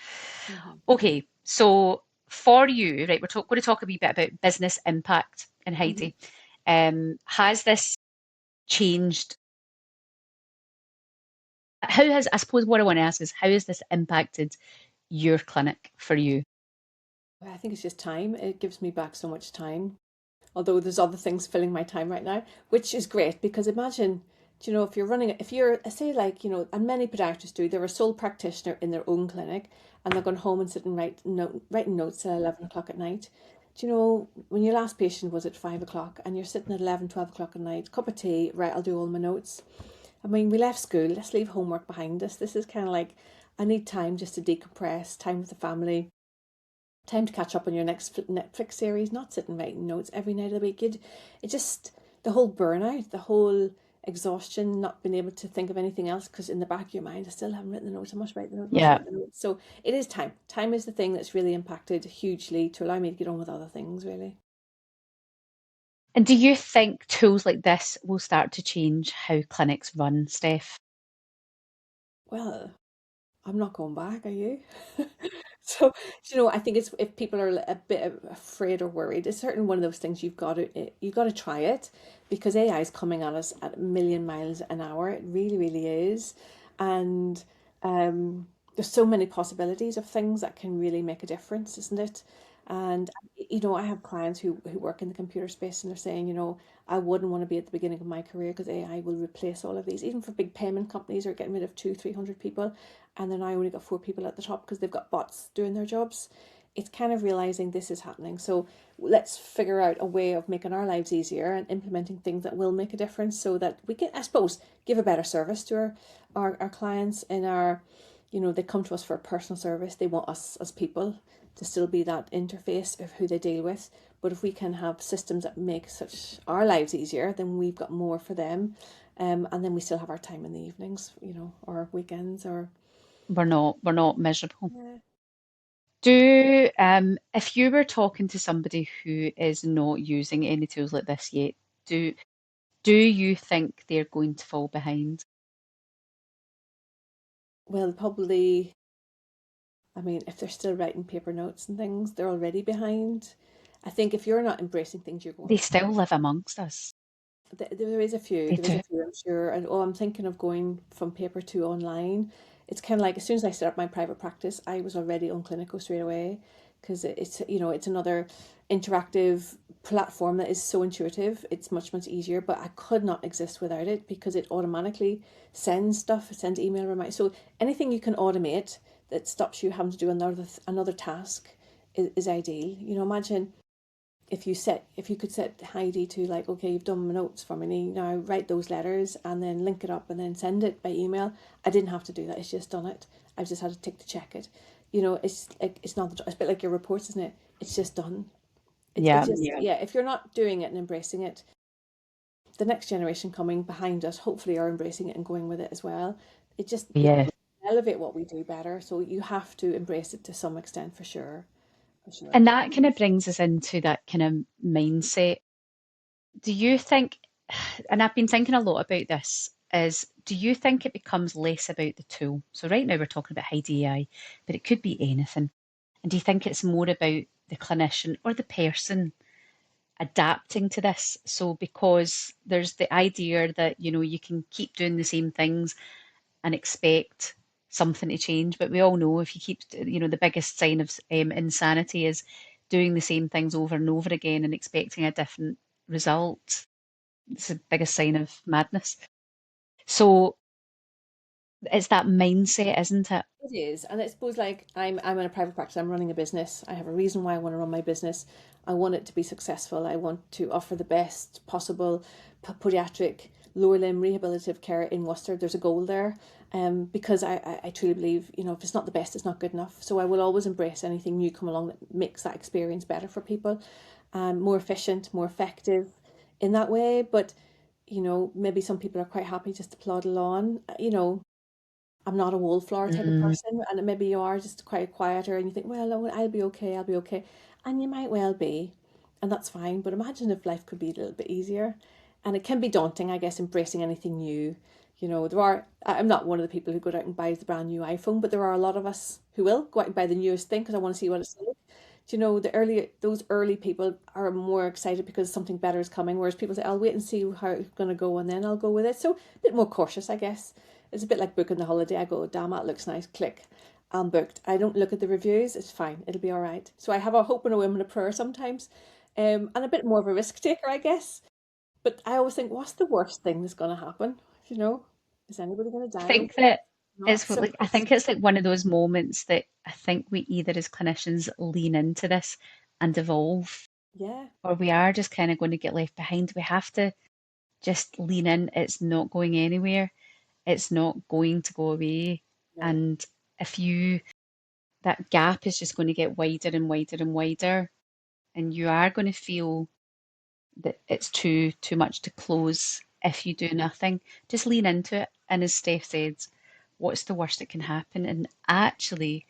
Hmm. Okay, so for you, right, going to talk a wee bit about business impact in Hmm. Heidi. Has this changed? I suppose what I want to ask is, how has this impacted your clinic for you? I think it's just time. It gives me back so much time. Although there's other things filling my time right now, which is great because imagine, if you're running, if you're, say, like, and many podiatrists do, they're a sole practitioner in their own clinic and they're going home and sit and writing notes at 11 o'clock at night. When your last patient was at 5 o'clock and you're sitting at 11, 12 o'clock at night, cup of tea, right, I'll do all my notes. I mean, we left school, let's leave homework behind us. This is kind of like, I need time just to decompress, time with the family, time to catch up on your next Netflix series, not sitting writing notes every night of the week. It just, the whole burnout, the whole exhaustion, not being able to think of anything else because in the back of your mind, I still haven't written the notes. I must write the notes. I must Yeah. write the notes. So it is time. Time is the thing that's really impacted hugely to allow me to get on with other things. Really. And do you think tools like this will start to change how clinics run, Steph? Well, I'm not going back. Are you? So, I think it's, if people are a bit afraid or worried, it's certainly one of those things you've got to try it because AI is coming at us at a million miles an hour. It really, really is, and there's so many possibilities of things that can really make a difference, isn't it? And I have clients who work in the computer space, and they're saying, I wouldn't want to be at the beginning of my career because AI will replace all of these. Even for big payment companies are getting rid of 200-300 people, and then I only got 4 people at the top because they've got bots doing their jobs. It's kind of realizing this is happening. So let's figure out a way of making our lives easier and implementing things that will make a difference so that we can, I suppose, give a better service to our clients in our, they come to us for personal service. They want us as people to still be that interface of who they deal with. But if we can have systems that make such our lives easier, then we've got more for them. And then we still have our time in the evenings, or weekends, or We're not miserable. yeah. If you were talking to somebody who is not using any tools like this yet, do do you think they're going to fall behind? Well, probably, I mean, if they're still writing paper notes and things, they're already behind. I think if you're not embracing things, you're going They to fall. still live amongst us. They There is do. a few, I'm sure. And I'm thinking of going from paper to online. It's kind of like as soon as I set up my private practice, I was already on Clinical straight away because it's another interactive platform that is so intuitive. It's much, much easier, but I could not exist without it because it automatically sends stuff, it sends email reminders. So anything you can automate that stops you having to do another task is ideal. Imagine if you could set Heidi to, like, okay, you've done my notes for me, now write those letters and then link it up and then send it by email. I didn't have to do that. It's just done it. I've just had to tick to check it. It's like, it's not it's a bit like your reports, isn't it? It's just done. It's Yeah. just, yeah, if you're not doing it and embracing it, the next generation coming behind us hopefully are embracing it and going with it as well. It Yeah. elevate what we do better, so you have to embrace it to some extent, for sure, for sure. And that kind of brings us into that kind of mindset. Do you think, and I've been thinking a lot about this, is do you think it becomes less about the tool? So right now we're talking about Heidi AI, but it could be anything. And do you think it's more about the clinician or the person adapting to this? So because there's the idea that, you can keep doing the same things and expect something to change. But we all know if you keep, the biggest sign of insanity is doing the same things over and over again and expecting a different result. It's the biggest sign of madness. So it's that mindset, isn't it? It is, and I suppose like I'm in a private practice. I'm running a business. I have a reason why I want to run my business. I want it to be successful. I want to offer the best possible podiatric lower limb rehabilitative care in Worcester. There's a goal there, because I truly believe, if it's not the best, it's not good enough. So I will always embrace anything new come along that makes that experience better for people, more efficient, more effective in that way. But maybe some people are quite happy just to plod along. I'm not a wallflower type of Mm, person, and maybe you are just quite quieter, and you think, well, oh, I'll be okay, I'll be okay, and you might well be, and that's fine. But imagine if life could be a little bit easier, and it can be daunting, I guess, embracing anything new. I'm not one of the people who go out and buys the brand new iPhone, but there are a lot of us who will go out and buy the newest thing because I want to see what it's like. Those early people are more excited because something better is coming, whereas people say, I'll wait and see how it's going to go and then I'll go with it. So a bit more cautious, I guess. It's a bit like booking the holiday. I go, damn, that looks nice. Click, I'm booked. I don't look at the reviews. It's fine. It'll be all right. So I have a hope and a whim and a prayer sometimes, and a bit more of a risk taker, I guess. But I always think, what's the worst thing that's going to happen? You know, is anybody going to I die? think that Not. So I think it's like one of those moments that I think we either as clinicians lean into this and evolve, yeah, or we are just kind of going to get left behind. We have to just lean in. It's not going anywhere. It's not going to go away. no, And if you, that gap is just going to get wider and wider and wider, and you are going to feel that it's too much to close if you do nothing. Just lean into it. And as Steph said, what's the worst that can happen? And actually,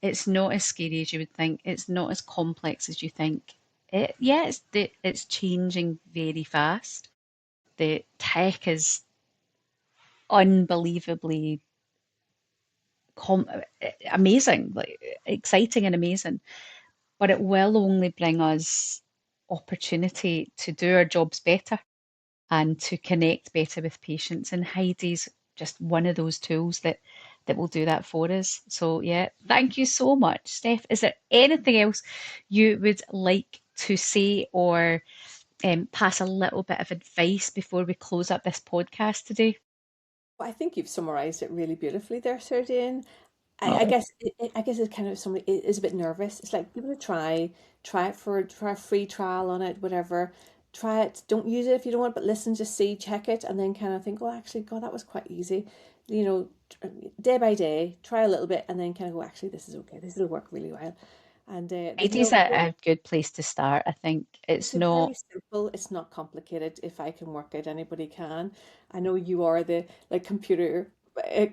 it's not as scary as you would think. It's not as complex as you think. It's changing very fast. The tech is unbelievably com- amazing, like exciting and amazing. But it will only bring us opportunity to do our jobs better and to connect better with patients. And Heidi's just one of those tools that will do that for us. So yeah, thank you so much, Steph. Is there anything else you would like to say or pass a little bit of advice before we close up this podcast today? I think you've summarised it really beautifully there, Sardine. I Oh, guess I guess it's kind of somebody is a bit nervous. It's like give it a try it for try a free trial on it, whatever. Try it. Don't use it if you don't want, but listen, just see, check it, and then kind of think, well, actually, God, that was quite easy. You know, day by day, try a little bit, and then kind of go, actually, this is okay. This will work really well. And there's Heidi's no a good place to start. I think it's it's a not. very simple, it's not complicated. If I can work it, anybody can. I know you are the like computer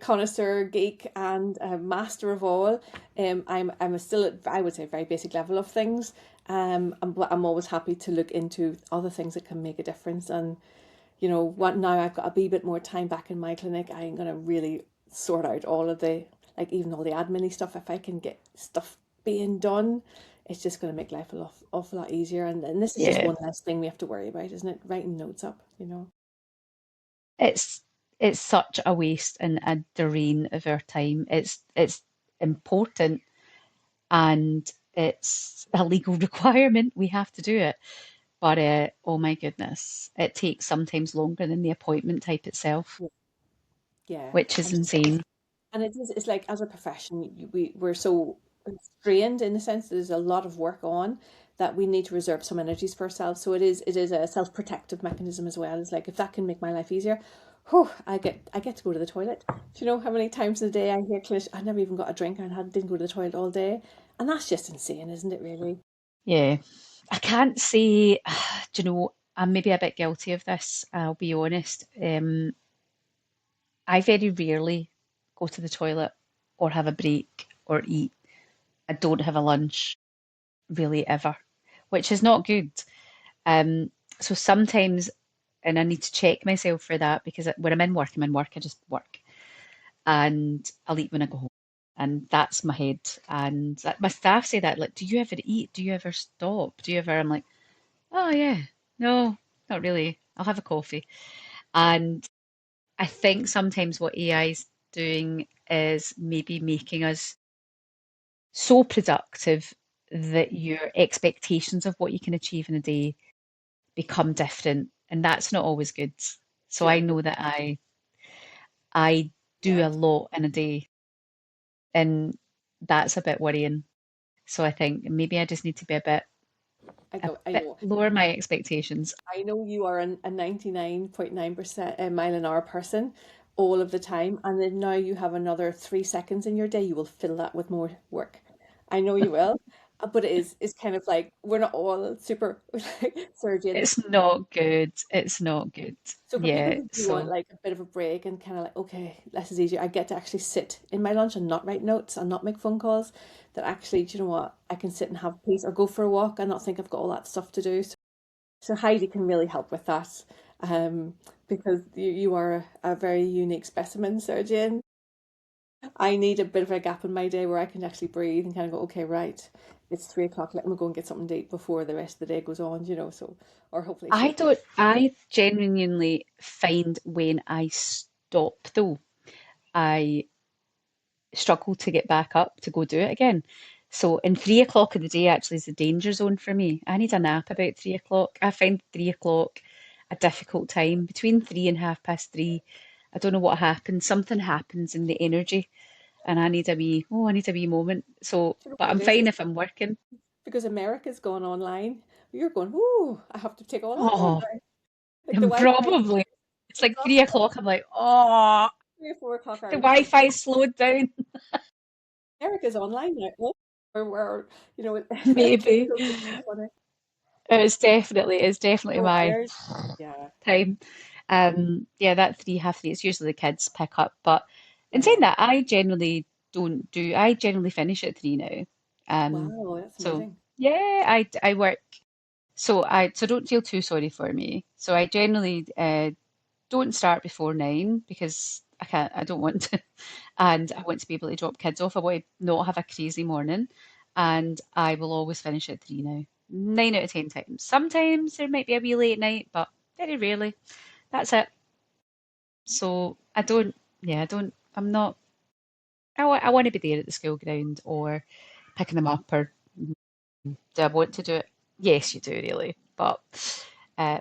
connoisseur, geek, and master of all. I'm still at, I would say, very basic level of things. But I'm always happy to look into other things that can make a difference. And what now I've got a wee bit more time back in my clinic, I'm gonna really sort out all of the like even all the admin stuff. If I can get stuff being done, it's just going to make life a lot awful lot easier. And this is just Yeah, one less thing we have to worry about, isn't it? Writing notes up. it's it's such a waste and a drain of our time. It's important and it's a legal requirement. We have to do it. But oh my goodness, it takes sometimes longer than the appointment type itself, Yeah, which is insane. and it's like as a profession, we're so strained in the sense that there's a lot of work on that we need to reserve some energies for ourselves. So it is a self protective mechanism as well. It's like if that can make my life easier, whew, I get to go to the toilet. Do you know how many times in a day I hear clinicians, I never even got a drink and didn't go to the toilet all day, and that's just insane, isn't it? Really? Yeah. I can't say, do you know, I'm maybe a bit guilty of this, I'll be honest. I very rarely go to the toilet or have a break or eat. I don't have a lunch really ever, which is not good. Um, so sometimes, and I need to check myself for that because when I'm in work, I'm in work, I just work. And I'll eat when I go home. And that's my head. And my staff say that, like, do you ever eat? Do you ever stop? Do you ever? I'm like, oh yeah, no, not really. I'll have a coffee. And I think sometimes what AI is doing is maybe making us so productive that your expectations of what you can achieve in a day become different, and that's not always good. So I Sure. know that I do Yeah. a lot in a day, and that's a bit worrying. So I think maybe I just need to be a I bit know. lower my expectations. I know you are a 99.9% mile an hour person all of the time, and then now you have another 3 seconds in your day, you will fill that with more work. I know you will, but it's kind of like we're not all super like surgeon. It's not good. It's not good. So for people Yeah. who do want So like a bit of a break and kind of like, okay, this is easier. I get to actually sit in my lunch and not write notes and not make phone calls. That actually, do you know what? I can sit and have peace or go for a walk and not think I've got all that stuff to do. So Heidi can really help with that, um, because you are a very unique specimen, surgeon. I need a bit of a gap in my day where I can actually breathe and kind of go, okay, right, it's 3 o'clock. Let me go and get something to eat before the rest of the day goes on, So, or hopefully I sleep. don't, I genuinely find when I stop though, I struggle to get back up to go do it again. So, and 3 o'clock of the day actually is the danger zone for me. I need a nap about 3 o'clock. I find 3 o'clock a difficult time. Between 3 and 3:30, I don't know what happens. Something happens in the energy, and I need a wee moment. So, Do you know but what I'm it is? fine It's if I'm working. because America's gone online. You're going, ooh, I have to take all that on Oh, now. Like the and Wi-Fi, probably it's it's like not 3 o'clock. I'm like, oh, 3 or 4 o'clock the our time. Wi-Fi slowed down. America's online now. Oh, where Maybe so funny. it's definitely We're my wired. Yeah, time. Yeah, that three half three. It's usually the kids pick up, but in saying yeah. that, I generally finish at 3 now. Um, Wow, that's so amazing. yeah, I work. So don't feel too sorry for me. So I generally don't start before 9 because I don't want to, and I want to be able to drop kids off. I want to not have a crazy morning, and I will always finish at 3 now. 9 out of 10 times. Sometimes there might be a wee late night, but very rarely. That's it. So I'm not, I want to be there at the school ground or picking them up or do I want to do it? Yes, you do really. But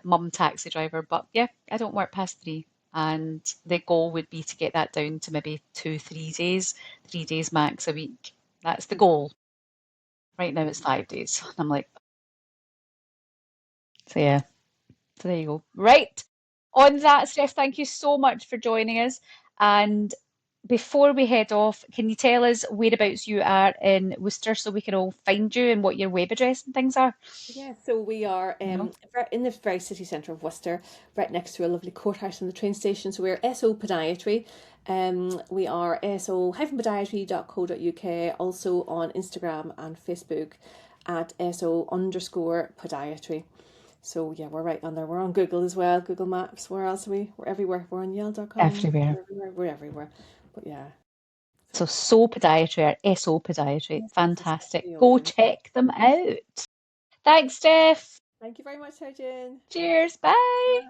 mum taxi driver. But yeah, I don't work past 3. And the goal would be to get that down to maybe 3 days, 3 days max a week. That's the goal. Right now it's 5 days. And I'm like, so yeah, so there you go. Right. On that, Steph, thank you so much for joining us. And before we head off, can you tell us whereabouts you are in Worcester so we can all find you and what your web address and things are? Yeah, so we are You know? in the very city centre of Worcester, right next to a lovely courthouse and the train station. So we're SO Podiatry. We are so-podiatry.co.uk, also on Instagram and Facebook at SO_podiatry. So yeah, we're right on there. We're on Google as well, Google Maps. Where else are we? We're everywhere. We're on Yale.com. Everywhere. We're everywhere. We're everywhere. But yeah, So Soul Podiatry or SO Podiatry. yes, that's the Fantastic. Stephanie Go Owen. check them out. Thanks, Steph. Thank you very much, Arjun. Cheers. Bye.